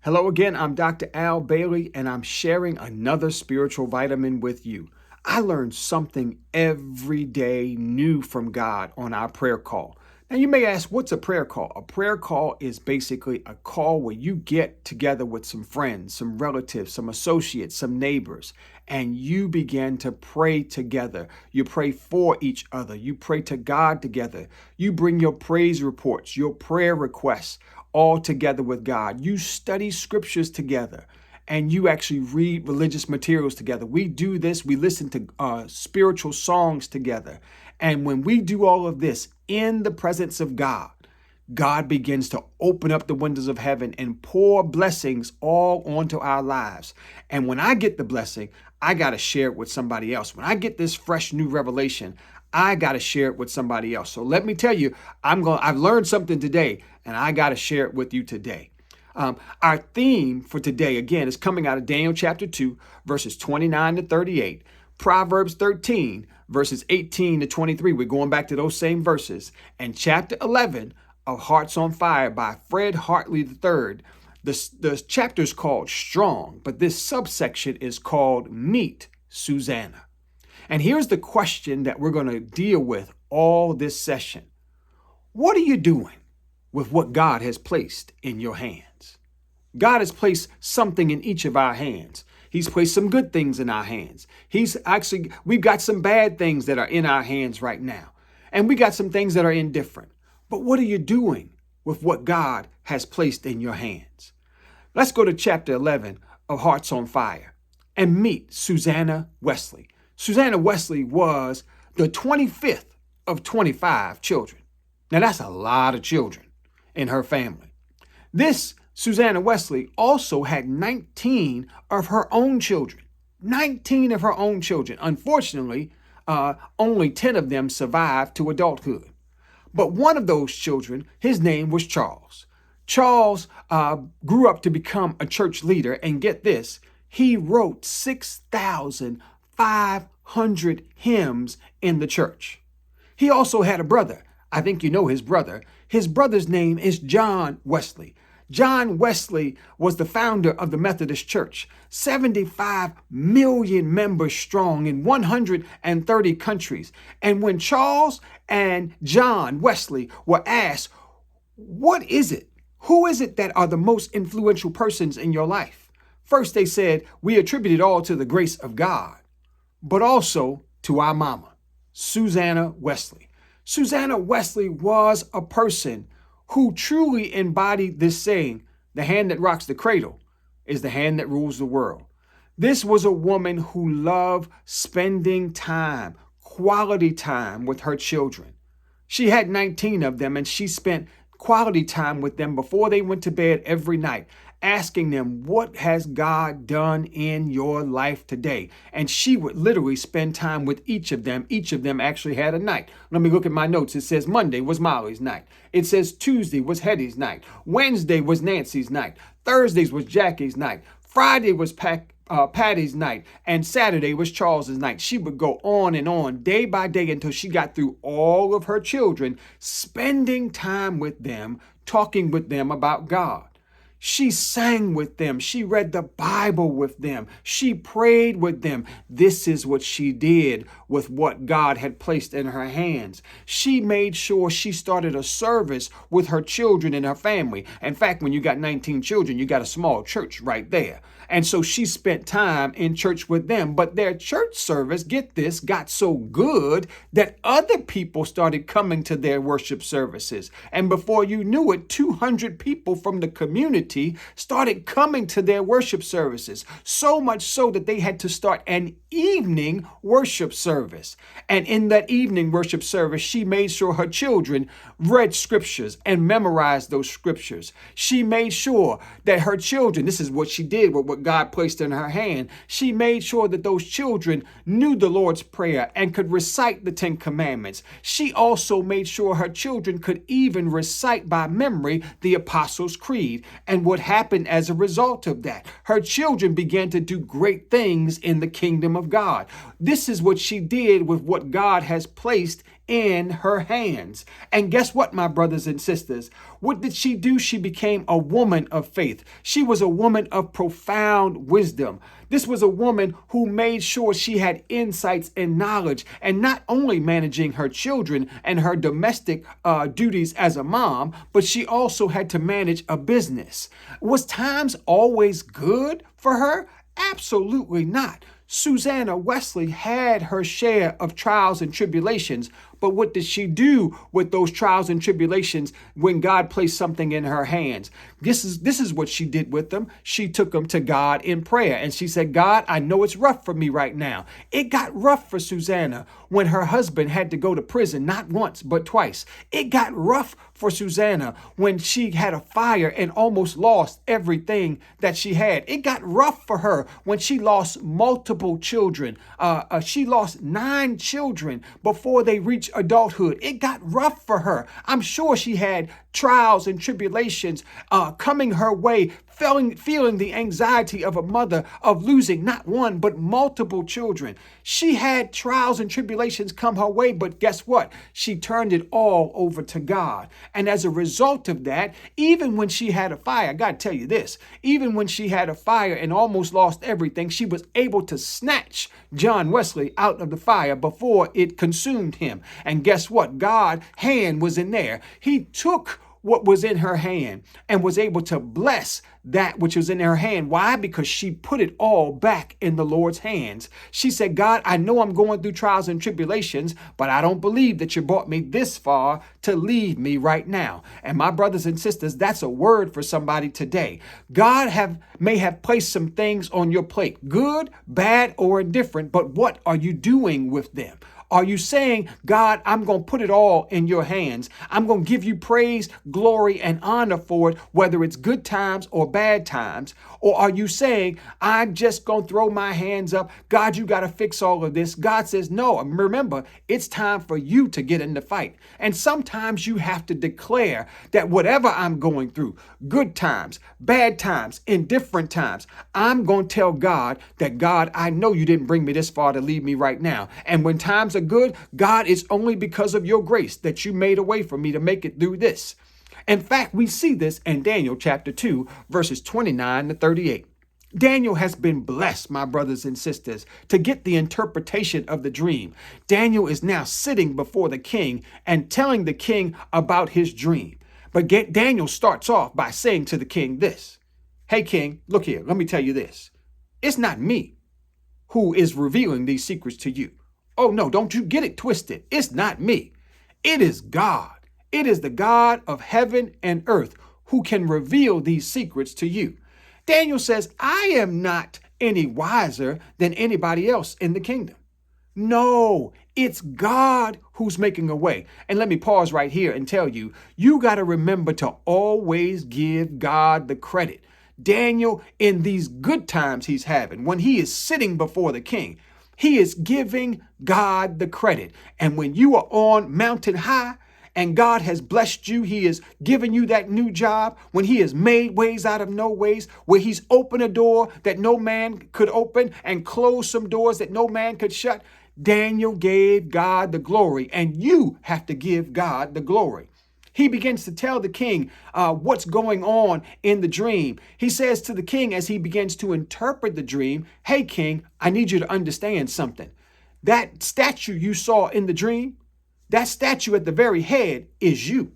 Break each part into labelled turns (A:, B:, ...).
A: Hello again, I'm Dr. Al Bailey, and I'm sharing another spiritual vitamin with you. I learn something every day new from God on our prayer call. Now, you may ask, what's a prayer call? A prayer call is basically a call where you get together with some friends, some relatives, some associates, some neighbors, and you begin to pray together. You pray for each other. You pray to God together. You bring your praise reports, your prayer requests, all together with God. You study scriptures together and you actually read religious materials together. We do this, we listen to spiritual songs together. And when we do all of this in the presence of God, God begins to open up the windows of heaven and pour blessings all onto our lives. And when I get the blessing, I got to share it with somebody else. When I get this fresh new revelation, I got to share it with somebody else. So let me tell you, I've learned something today and I got to share it with you today. Our theme for today, again, is coming out of Daniel chapter 2, verses 29 to 38, Proverbs 13, verses 18 to 23. We're going back to those same verses. And chapter 11 of Hearts on Fire by Fred Hartley III. The chapter is called Strong, but this subsection is called Meet Susanna. And here's the question that we're going to deal with all this session. What are you doing with what God has placed in your hands? God has placed something in each of our hands. He's placed some good things in our hands. We've got some bad things that are in our hands right now. And we got some things that are indifferent. But what are you doing with what God has placed in your hands? Let's go to chapter 11 of Hearts on Fire and meet Susanna Wesley. Susanna Wesley was the 25th of 25 children. Now that's a lot of children in her family. This Susanna Wesley also had 19 of her own children. 19 of her own children. Unfortunately, only 10 of them survived to adulthood. But one of those children, his name was Charles. Charles grew up to become a church leader, and get this, he wrote 6,500 hymns in the church. He also had a brother. I think you know his brother. His brother's name is John Wesley. John Wesley was the founder of the Methodist Church, 75 million members strong in 130 countries. And when Charles and John Wesley were asked, what is it? Who is it that are the most influential persons in your life? First, they said, we attribute it all to the grace of God, but also to our mama, Susanna Wesley. Susanna Wesley was a person who truly embodied this saying, the hand that rocks the cradle is the hand that rules the world. This was a woman who loved spending time, quality time with her children. She had 19 of them, and she spent quality time with them before they went to bed every night, asking them, what has God done in your life today? And she would literally spend time with each of them. Each of them actually had a night. Let me look at my notes. It says Monday was Molly's night. It says Tuesday was Hetty's night. Wednesday was Nancy's night. Thursdays was Jackie's night. Friday was Patty's night, and Saturday was Charles's night. She would go on day by day until she got through all of her children, spending time with them, talking with them about God. She sang with them. She read the Bible with them. She prayed with them. This is what she did with what God had placed in her hands. She made sure she started a service with her children and her family. In fact, when you got 19 children, you got a small church right there. And so she spent time in church with them. But their church service, get this, got so good that other people started coming to their worship services. And before you knew it, 200 people from the community started coming to their worship services. So much so that they had to start an evening worship service. And in that evening worship service, she made sure her children read scriptures and memorized those scriptures. She made sure that her children, this is what she did with what God placed in her hand. She made sure that those children knew the Lord's Prayer and could recite the 10 Commandments. She also made sure her children could even recite by memory the Apostles' Creed. And what happened as a result of that? Her children began to do great things in the kingdom of God. This is what she did with what God has placed in her hands. And guess what, my brothers and sisters? What did she do? She became a woman of faith. She was a woman of profound wisdom. This was a woman who made sure she had insights and knowledge, and not only managing her children and her domestic duties as a mom, but she also had to manage a business. Was times always good for her? Absolutely not. Susanna Wesley had her share of trials and tribulations, but what did she do with those trials and tribulations when God placed something in her hands? This is what she did with them. She took them to God in prayer, and she said, God, I know it's rough for me right now. It got rough for Susanna when her husband had to go to prison, not once, but twice. It got rough for Susanna when she had a fire and almost lost everything that she had. It got rough for her when she lost multiple children. She lost 9 children before they reached adulthood. It got rough for her. I'm sure she had trials and tribulations coming her way, feeling the anxiety of a mother of losing not one, but multiple children. She had trials and tribulations come her way, but guess what? She turned it all over to God. And as a result of that, even when she had a fire, I got to tell you this, even when she had a fire and almost lost everything, she was able to snatch John Wesley out of the fire before it consumed him. And guess what? God's hand was in there. He took what was in her hand and was able to bless that which was in her hand. Why? Because she put it all back in the Lord's hands. She said, God, I know I'm going through trials and tribulations, but I don't believe that you brought me this far to leave me right now. And my brothers and sisters, that's a word for somebody today. God may have placed some things on your plate, good, bad, or indifferent, but what are you doing with them? Are you saying, God, I'm going to put it all in your hands. I'm going to give you praise, glory, and honor for it, whether it's good times or bad times? Or are you saying, I'm just going to throw my hands up. God, you got to fix all of this. God says, no, remember, it's time for you to get in the fight. And sometimes you have to declare that whatever I'm going through, good times, bad times, indifferent times, I'm going to tell God that, God, I know you didn't bring me this far to leave me right now. And when times are good, God, it's only because of your grace that you made a way for me to make it through this. In fact, we see this in Daniel chapter 2, verses 29 to 38. Daniel has been blessed, my brothers and sisters, to get the interpretation of the dream. Daniel is now sitting before the king and telling the king about his dream. But Daniel starts off by saying to the king this, hey, king, look here, let me tell you this. It's not me who is revealing these secrets to you. Oh, no, don't you get it twisted. It's not me. It is God. It is the God of heaven and earth who can reveal these secrets to you. Daniel says, I am not any wiser than anybody else in the kingdom. No, it's God who's making a way. And let me pause right here and tell you, you got to remember to always give God the credit. Daniel, in these good times he's having, when he is sitting before the king, he is giving God the credit. And when you are on mountain high, and God has blessed you, he has given you that new job, when he has made ways out of no ways, where he's opened a door that no man could open and closed some doors that no man could shut, Daniel gave God the glory, and you have to give God the glory. He begins to tell the king what's going on in the dream. He says to the king as he begins to interpret the dream, hey, king, I need you to understand something. That statue you saw in the dream, that statue at the very head is you.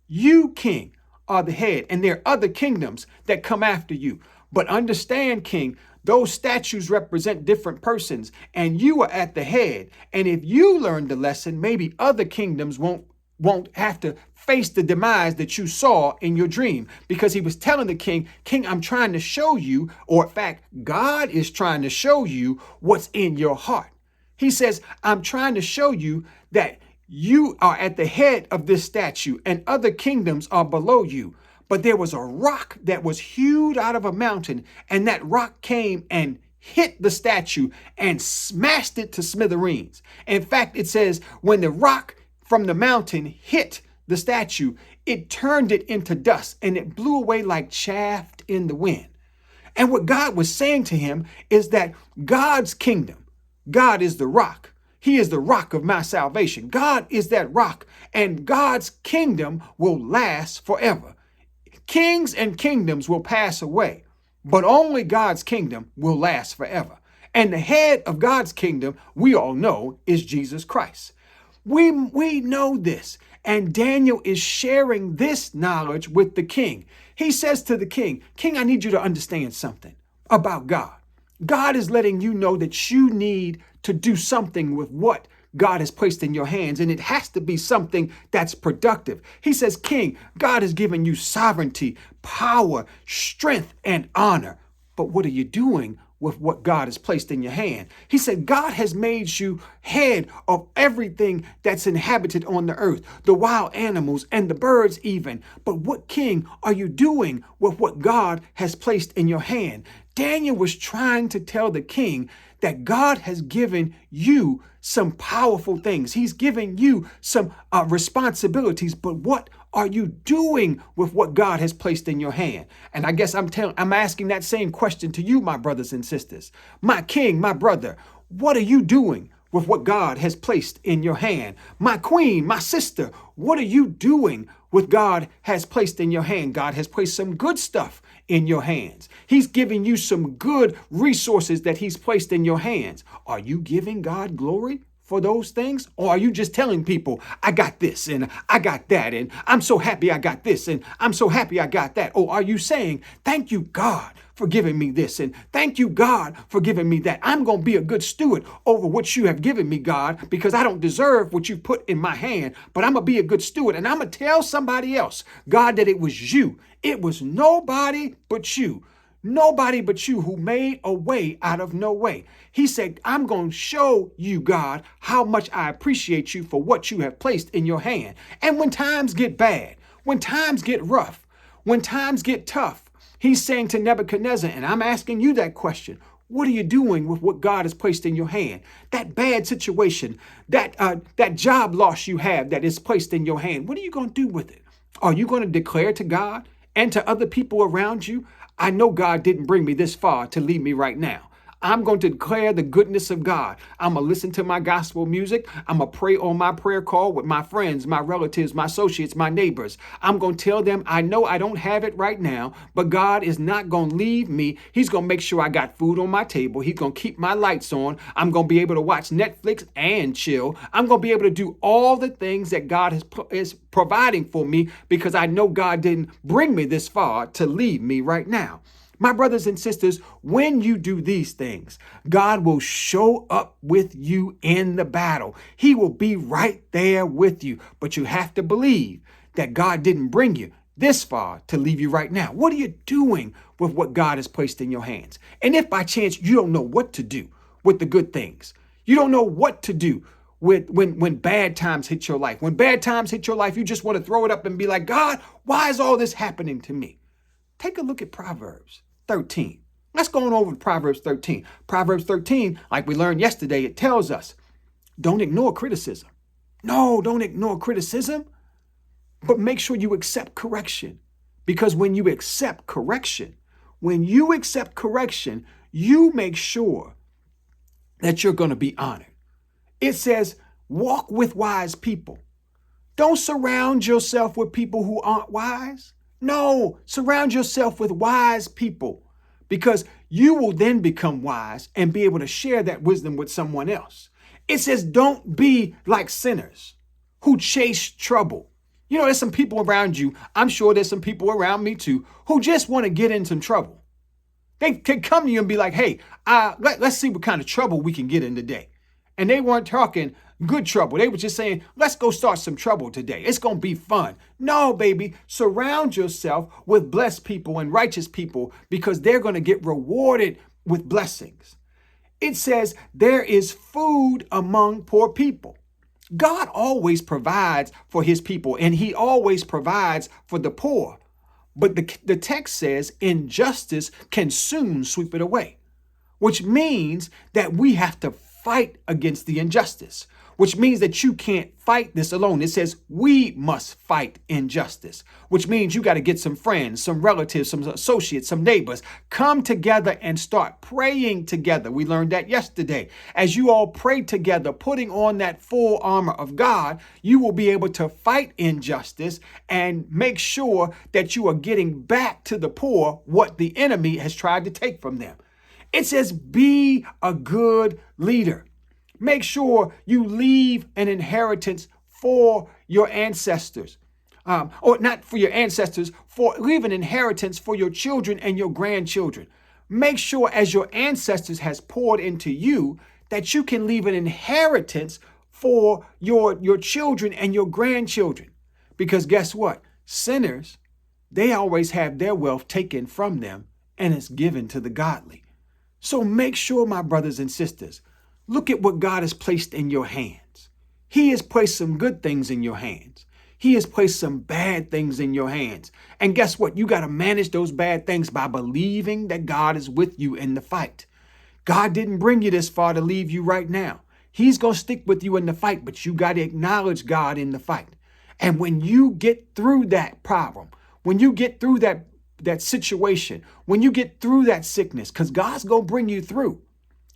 A: You, king, are the head, and there are other kingdoms that come after you. But understand, king, those statues represent different persons, and you are at the head. And if you learn the lesson, maybe other kingdoms won't have to face the demise that you saw in your dream. Because he was telling the king, King, I'm trying to show you, or in fact, God is trying to show you what's in your heart. He says, I'm trying to show you that you are at the head of this statue and other kingdoms are below you. But there was a rock that was hewed out of a mountain, and that rock came and hit the statue and smashed it to smithereens. In fact, it says when the rock from the mountain hit the statue, it turned it into dust and it blew away like chaff in the wind. And what God was saying to him is that God's kingdom, God is the rock. He is the rock of my salvation. God is that rock, and God's kingdom will last forever. Kings and kingdoms will pass away, but only God's kingdom will last forever. And the head of God's kingdom, we all know, is Jesus Christ. We know this, and Daniel is sharing this knowledge with the king. He says to the king, King, I need you to understand something about God. God is letting you know that you need to do something with what God has placed in your hands, and it has to be something that's productive. He says, King, God has given you sovereignty, power, strength, and honor. But what are you doing with what God has placed in your hand? He said, God has made you head of everything that's inhabited on the earth, the wild animals and the birds even. But what, King, are you doing with what God has placed in your hand? Daniel was trying to tell the king that God has given you some powerful things. He's given you some responsibilities, but what are you doing with what God has placed in your hand? And I guess I'm asking that same question to you, my brothers and sisters. My king, my brother, what are you doing with what God has placed in your hand? My queen, my sister, what are you doing with God has placed in your hand? God has placed some good stuff in your hands. He's giving you some good resources that he's placed in your hands. Are you giving God glory for those things? Or are you just telling people, I got this and I got that, and I'm so happy I got this and I'm so happy I got that? Or are you saying, thank you, God, for giving me this, and thank you, God, for giving me that. I'm going to be a good steward over what you have given me, God, because I don't deserve what you put in my hand, but I'm going to be a good steward, and I'm going to tell somebody else, God, that it was you. It was nobody but you. Nobody but you who made a way out of no way. He said, I'm going to show you, God, how much I appreciate you for what you have placed in your hand. And when times get bad, when times get rough, when times get tough, he's saying to Nebuchadnezzar, and I'm asking you that question, what are you doing with what God has placed in your hand? That bad situation, that job loss you have that is placed in your hand, what are you going to do with it? Are you going to declare to God and to other people around you, I know God didn't bring me this far to leave me right now. I'm going to declare the goodness of God. I'm going to listen to my gospel music. I'm going to pray on my prayer call with my friends, my relatives, my associates, my neighbors. I'm going to tell them, I know I don't have it right now, but God is not going to leave me. He's going to make sure I got food on my table. He's going to keep my lights on. I'm going to be able to watch Netflix and chill. I'm going to be able to do all the things that God is providing for me because I know God didn't bring me this far to leave me right now. My brothers and sisters, when you do these things, God will show up with you in the battle. He will be right there with you, but you have to believe that God didn't bring you this far to leave you right now. What are you doing with what God has placed in your hands? And if by chance you don't know what to do with the good things, you don't know what to do with when bad times hit your life. When bad times hit your life, you just want to throw it up and be like, God, why is all this happening to me? Take a look at Proverbs 13. Let's go on over to Proverbs 13. Proverbs 13, like we learned yesterday, it tells us, don't ignore criticism. No, don't ignore criticism, but make sure you accept correction. Because when you accept correction, you make sure that you're going to be honored. It says, walk with wise people. Don't surround yourself with people who aren't wise. No, surround yourself with wise people because you will then become wise and be able to share that wisdom with someone else. It says, don't be like sinners who chase trouble. You know, there's some people around you. I'm sure there's some people around me too who just want to get in some trouble. They can come to you and be like, hey, let's see what kind of trouble we can get in today. And they weren't talking good trouble. They were just saying, let's go start some trouble today. It's going to be fun. No, baby, surround yourself with blessed people and righteous people because they're going to get rewarded with blessings. It says there is food among poor people. God always provides for his people and he always provides for the poor. But the text says injustice can soon sweep it away, which means that we have to fight against the injustice. which means that you can't fight this alone. It says we must fight injustice, which means you got to get some friends, some relatives, some associates, some neighbors, come together and start praying together. We learned that yesterday. As you all pray together, putting on that full armor of God, you will be able to fight injustice and make sure that you are getting back to the poor what the enemy has tried to take from them. It says be a good leader. Make sure you leave an inheritance for your ancestors, or not for your ancestors, leave an inheritance for your children and your grandchildren. Make sure as your ancestors has poured into you that you can leave an inheritance for your children and your grandchildren. Because guess what? Sinners, they always have their wealth taken from them and it's given to the godly. So make sure, my brothers and sisters, look at what God has placed in your hands. He has placed some good things in your hands. He has placed some bad things in your hands. And guess what? You got to manage those bad things by believing that God is with you in the fight. God didn't bring you this far to leave you right now. He's going to stick with you in the fight, but you got to acknowledge God in the fight. And when you get through that problem, when you get through that situation, when you get through that sickness, because God's going to bring you through.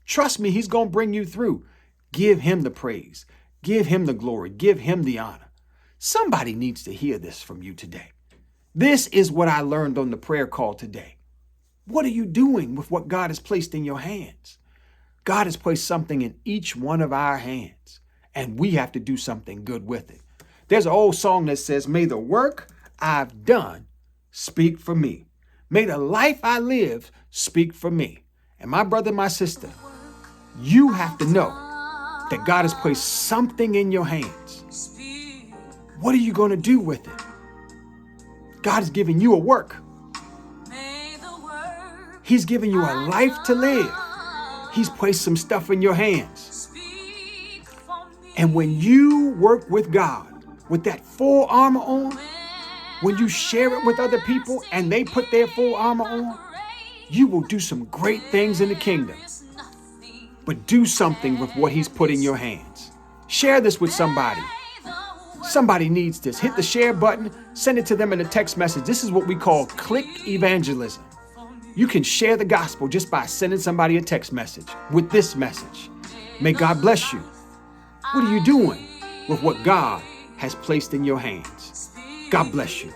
A: Trust me, he's going to bring you through. Give him the praise. Give him the glory. Give him the honor. Somebody needs to hear this from you today. This is what I learned on the prayer call today. What are you doing with what God has placed in your hands? God has placed something in each one of our hands, and we have to do something good with it. There's an old song that says, may the work I've done speak for me. May the life I live speak for me. And my brother, my sister, you have to know that God has placed something in your hands. What are you going to do with it? God has given you a work. He's given you a life to live. He's placed some stuff in your hands. And when you work with God with that full armor on, when you share it with other people and they put their full armor on, you will do some great things in the kingdom. But do something with what he's put in your hands. Share this with somebody. Somebody needs this. Hit the share button, send it to them in a text message. This is what we call click evangelism. You can share the gospel just by sending somebody a text message with this message. May God bless you. What are you doing with what God has placed in your hands? God bless you.